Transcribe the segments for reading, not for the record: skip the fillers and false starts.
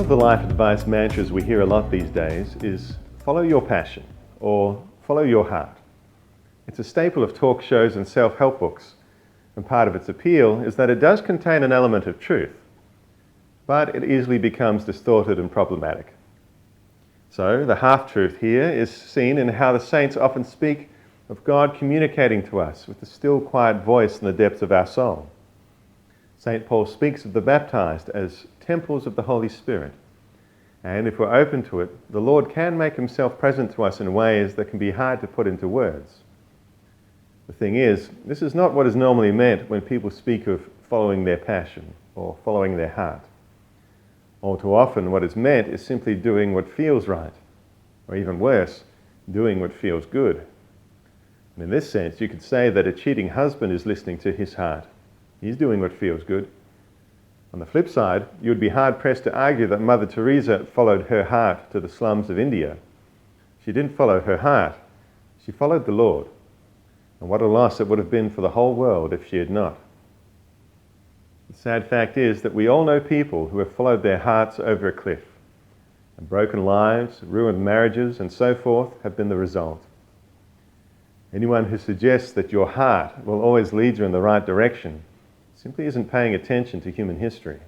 of the life advice mantras we hear a lot these days is follow your passion or follow your heart. It's a staple of talk shows and self-help books, and part of its appeal is that it does contain an element of truth, but it easily becomes distorted and problematic. So the half-truth here is seen in how the saints often speak of God communicating to us with the still, quiet voice in the depths of our soul. St. Paul speaks of the baptized as temples of the Holy Spirit, and if we're open to it, the Lord can make himself present to us in ways that can be hard to put into words. The thing is, this is not what is normally meant when people speak of following their passion or following their heart. All too often what is meant is simply doing what feels right, or even worse, doing what feels good. And in this sense, you could say that a cheating husband is listening to his heart. He's doing what feels good. On the flip side, you would be hard-pressed to argue that Mother Teresa followed her heart to the slums of India. She didn't follow her heart, she followed the Lord. And what a loss it would have been for the whole world if she had not. The sad fact is that we all know people who have followed their hearts over a cliff, and broken lives, ruined marriages, and so forth have been the result. Anyone who suggests that your heart will always lead you in the right direction simply isn't paying attention to human history.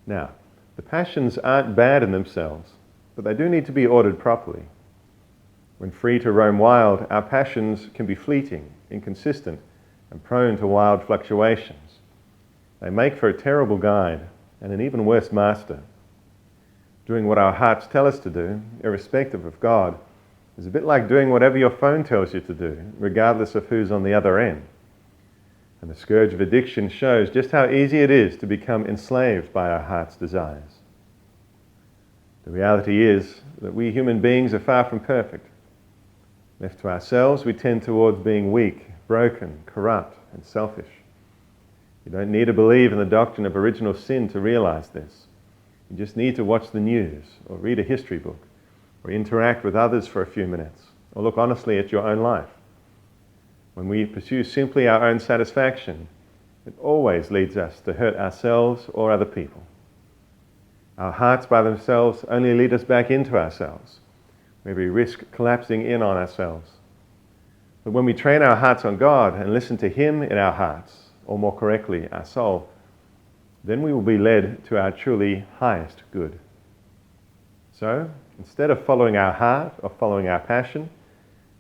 Now, the passions aren't bad in themselves, but they do need to be ordered properly. When free to roam wild, our passions can be fleeting, inconsistent, and prone to wild fluctuations. They make for a terrible guide and an even worse master. Doing what our hearts tell us to do, irrespective of God, is a bit like doing whatever your phone tells you to do, regardless of who's on the other end. And the scourge of addiction shows just how easy it is to become enslaved by our heart's desires. The reality is that we human beings are far from perfect. Left to ourselves, we tend towards being weak, broken, corrupt, and selfish. You don't need to believe in the doctrine of original sin to realize this. You just need to watch the news, or read a history book, or interact with others for a few minutes, or look honestly at your own life. When we pursue simply our own satisfaction, it always leads us to hurt ourselves or other people. Our hearts by themselves only lead us back into ourselves, where we risk collapsing in on ourselves. But when we train our hearts on God and listen to Him in our hearts, or more correctly, our soul, then we will be led to our truly highest good. So, instead of following our heart or following our passion,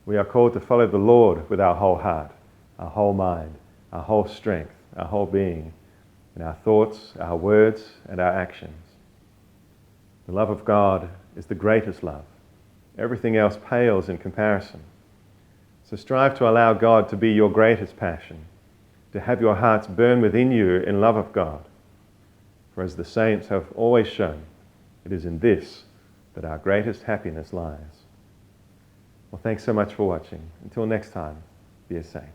we are called to follow the Lord with our whole heart, our whole mind, our whole strength, our whole being, in our thoughts, our words, and our actions. The love of God is the greatest love. Everything else pales in comparison. So strive to allow God to be your greatest passion, to have your hearts burn within you in love of God. For as the saints have always shown, it is in this that our greatest happiness lies. Well, thanks so much for watching. Until next time, be a saint.